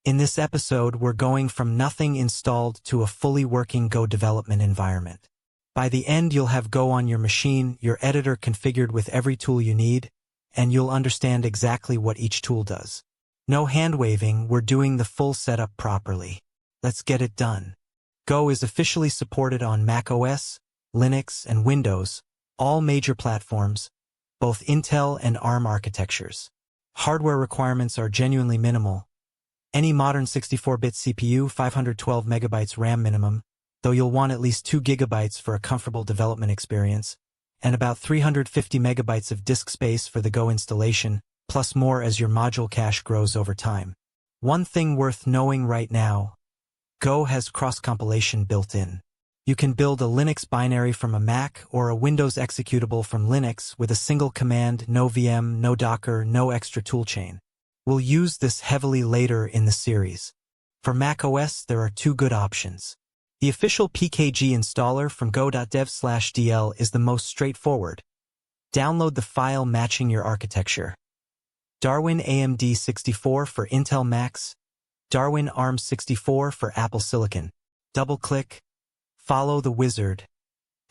In this episode, we're going from nothing installed to a fully working Go development environment. By the end, you'll have Go on your machine, your editor configured with every tool you need, and you'll understand exactly what each tool does. No hand-waving, we're doing the full setup properly. Let's get it done. Go is officially supported on macOS, Linux, and Windows, all major platforms, both Intel and ARM architectures. Hardware requirements are genuinely minimal. Any modern 64-bit CPU, 512 megabytes RAM minimum, though you'll want at least 2 gigabytes for a comfortable development experience, and about 350 megabytes of disk space for the Go installation, plus more as your module cache grows over time. One thing worth knowing right now, Go has cross-compilation built in. You can build a Linux binary from a Mac or a Windows executable from Linux with a single command, no VM, no Docker, no extra toolchain. We'll use this heavily later in the series. For macOS, there are two good options. The official PKG installer from go.dev/dl is the most straightforward. Download the file matching your architecture. Darwin AMD 64 for Intel Macs, Darwin ARM 64 for Apple Silicon. Double-click, follow the wizard.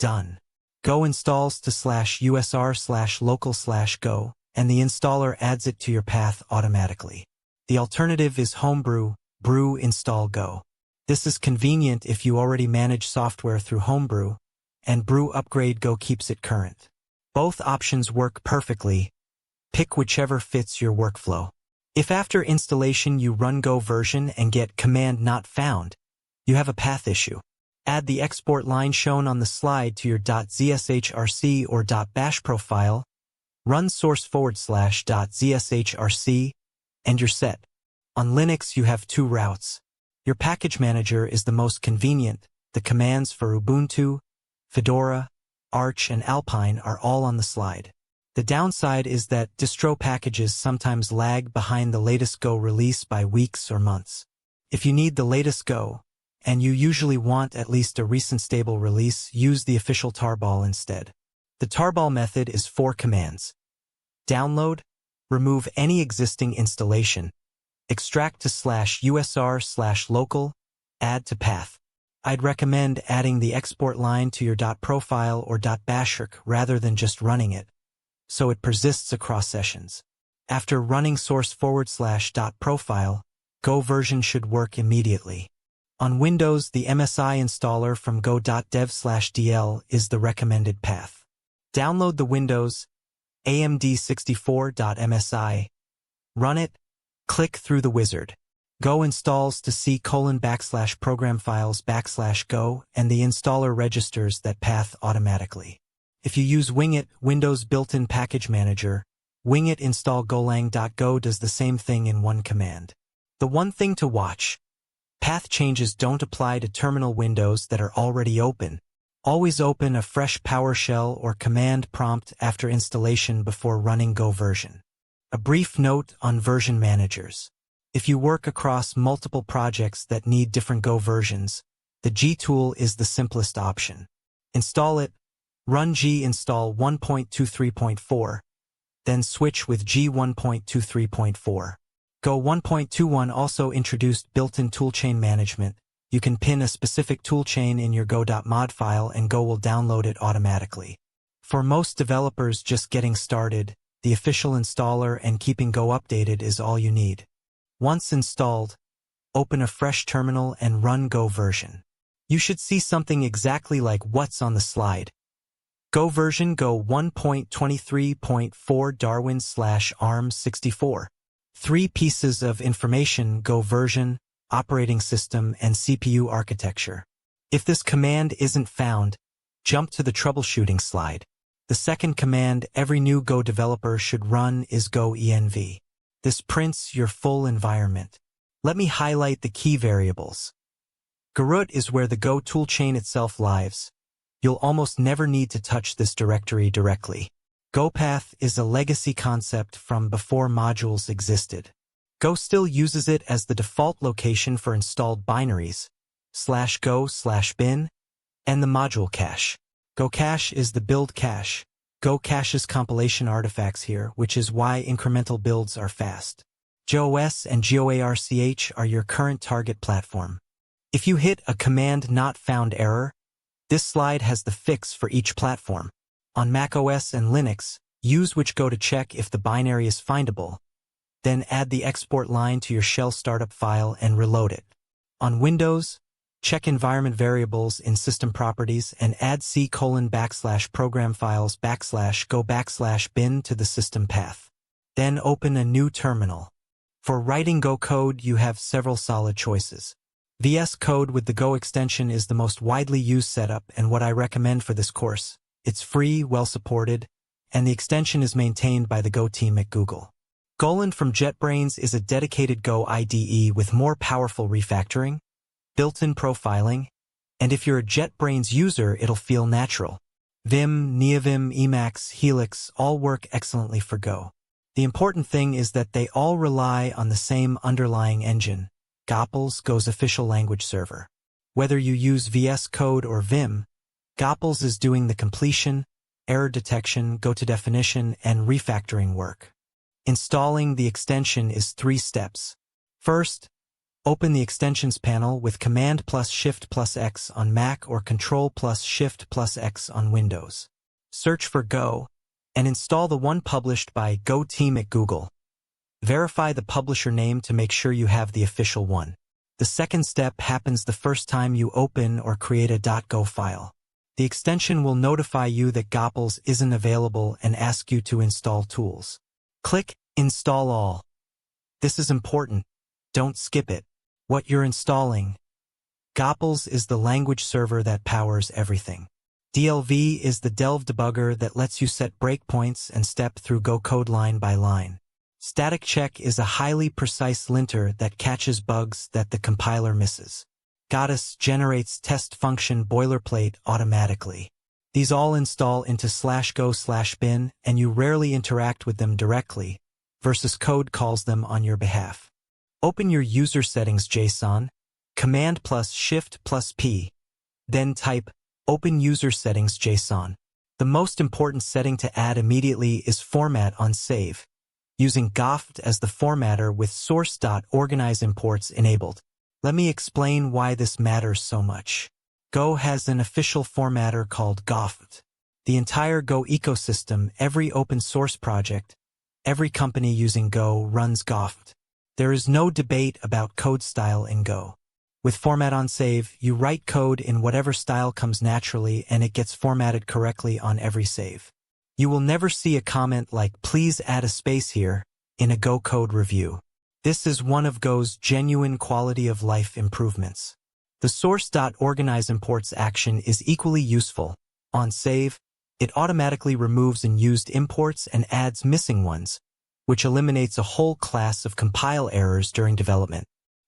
Done. Go installs to /usr/local/go, and the installer adds it to your path automatically. The alternative is Homebrew, brew install Go. This is convenient if you already manage software through Homebrew, and brew upgrade Go keeps it current. Both options work perfectly. Pick whichever fits your workflow. If after installation you run Go version and get command not found, you have a path issue. Add the export line shown on the slide to your .zshrc or .bash profile, run source/.zshrc, and you're set. On Linux, you have two routes. Your package manager is the most convenient. The commands for Ubuntu, Fedora, Arch, and Alpine are all on the slide. The downside is that distro packages sometimes lag behind the latest Go release by weeks or months. If you need the latest Go, and you usually want at least a recent stable release, use the official tarball instead. The tarball method is 4 commands. Download, remove any existing installation, extract to /usr/local, add to path. I'd recommend adding the export line to your .profile or .bashrc rather than just running it, so it persists across sessions. After running source/.profile, Go version should work immediately. On Windows, the MSI installer from go.dev/dl is the recommended path. Download the Windows AMD64.msi, run it, click through the wizard. Go installs to C:\program files\go, and the installer registers that path automatically. If you use Wingit, Windows built-in package manager, Wingit install golang.go does the same thing in one command. The one thing to watch: path changes don't apply to terminal windows that are already open. Always open a fresh PowerShell or command prompt after installation before running Go version. A brief note on version managers. If you work across multiple projects that need different Go versions, the G tool is the simplest option. Install it, run G install 1.23.4, then switch with G 1.23.4. Go 1.21 also introduced built-in toolchain management. You can pin a specific toolchain in your go.mod file and Go will download it automatically. For most developers just getting started, the official installer and keeping Go updated is all you need. Once installed, open a fresh terminal and run Go version. You should see something exactly like what's on the slide. Go version Go 1.23.4 Darwin/ARM 64. 3 pieces of information: Go version, operating system, and CPU architecture. If this command isn't found, jump to the troubleshooting slide. The second command every new Go developer should run is go env. This prints your full environment. Let me highlight the key variables. Groot is where the Go toolchain itself lives. You'll almost never need to touch this directory directly. GoPath is a legacy concept from before modules existed. Go still uses it as the default location for installed binaries, /go/bin, and the module cache. Go cache is the build cache. Go caches compilation artifacts here, which is why incremental builds are fast. GeoOS and GeoArch are your current target platform. If you hit a command not found error, this slide has the fix for each platform. On macOS and Linux, use whichGo to check if the binary is findable. Then add the export line to your shell startup file and reload it. On Windows, check environment variables in System Properties and add c:\program files \go\bin to the system path. Then open a new terminal. For writing Go code, you have several solid choices. VS Code with the Go extension is the most widely used setup and what I recommend for this course. It's free, well-supported, and the extension is maintained by the Go team at Google. Golan from JetBrains is a dedicated Go IDE with more powerful refactoring, built-in profiling, and if you're a JetBrains user, it'll feel natural. Vim, NeoVim, Emacs, Helix all work excellently for Go. The important thing is that they all rely on the same underlying engine, Goppals, Go's official language server. Whether you use VS Code or Vim, Goppals is doing the completion, error detection, go-to-definition, and refactoring work. Installing the extension is 3 steps. First, open the Extensions panel with Command+Shift+X on Mac or Control+Shift+X on Windows. Search for Go, and install the one published by Go team at Google. Verify the publisher name to make sure you have the official one. The second step happens the first time you open or create a .go file. The extension will notify you that Goppals isn't available and ask you to install tools. Click Install All. This is important. Don't skip it. What you're installing. Goppals is the language server that powers everything. DLV is the Delve debugger that lets you set breakpoints and step through Go code line by line. Static check is a highly precise linter that catches bugs that the compiler misses. Goddess generates test function boilerplate automatically. These all install into /go/bin and you rarely interact with them directly, versus code calls them on your behalf. Open your user settings JSON, Command+Shift+P, then type Open User Settings JSON. The most important setting to add immediately is Format on Save, using GOFT as the formatter with source.organize imports enabled. Let me explain why this matters so much. Go has an official formatter called GOFT. The entire Go ecosystem, every open source project, every company using Go runs GOFT. There is no debate about code style in Go. With Format on Save, you write code in whatever style comes naturally and it gets formatted correctly on every save. You will never see a comment like "please add a space here" in a Go code review. This is one of Go's genuine quality of life improvements. The source.organize imports action is equally useful. On save, it automatically removes unused imports and adds missing ones, which eliminates a whole class of compile errors during development.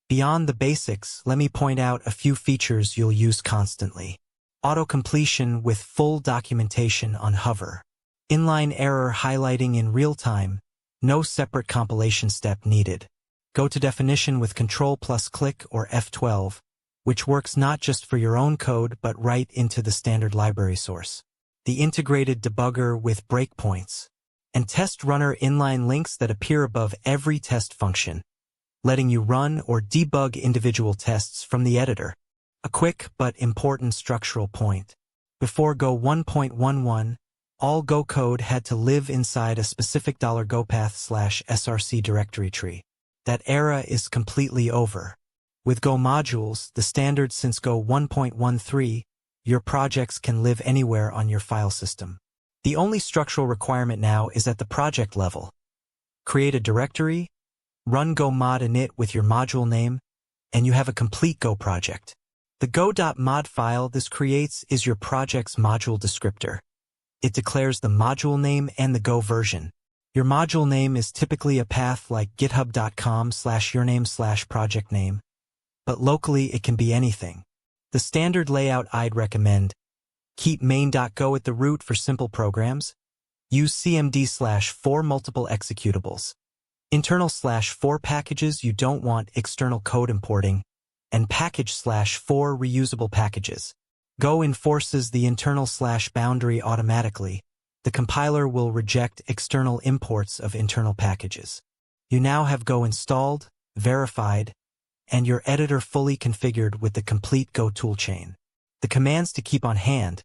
Beyond the basics, let me point out a few features you'll use constantly. Auto-completion with full documentation on hover. Inline error highlighting in real time, no separate compilation step needed. Go-to-definition with Control+Click or F12, which works not just for your own code but right into the standard library source. The integrated debugger with breakpoints. And test runner inline links that appear above every test function, letting you run or debug individual tests from the editor. A quick but important structural point. Before Go 1.11, all Go code had to live inside a specific $GoPath/src directory tree. That era is completely over. With Go modules, the standard since Go 1.13, your projects can live anywhere on your file system. The only structural requirement now is at the project level. Create a directory, run Go mod init with your module name, and you have a complete Go project. The go.mod file this creates is your project's module descriptor. It declares the module name and the Go version. Your module name is typically a path like github.com/yourname/project name, but locally it can be anything. The standard layout I'd recommend: keep main.go at the root for simple programs, use cmd/4 multiple executables, internal/4 packages you don't want external code importing, and package/4 reusable packages. Go enforces the internal/boundary automatically. The compiler will reject external imports of internal packages. You now have Go installed, verified, and your editor fully configured with the complete Go toolchain. The commands to keep on hand: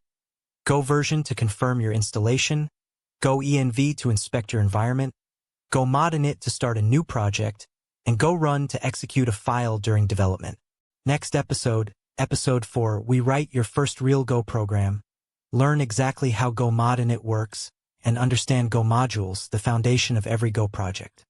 Go version to confirm your installation, Go env to inspect your environment, Go mod init to start a new project, and Go run to execute a file during development. Next episode, Episode 4, we write your first real Go program, learn exactly how Go mod init works, and understand Go modules, the foundation of every Go project.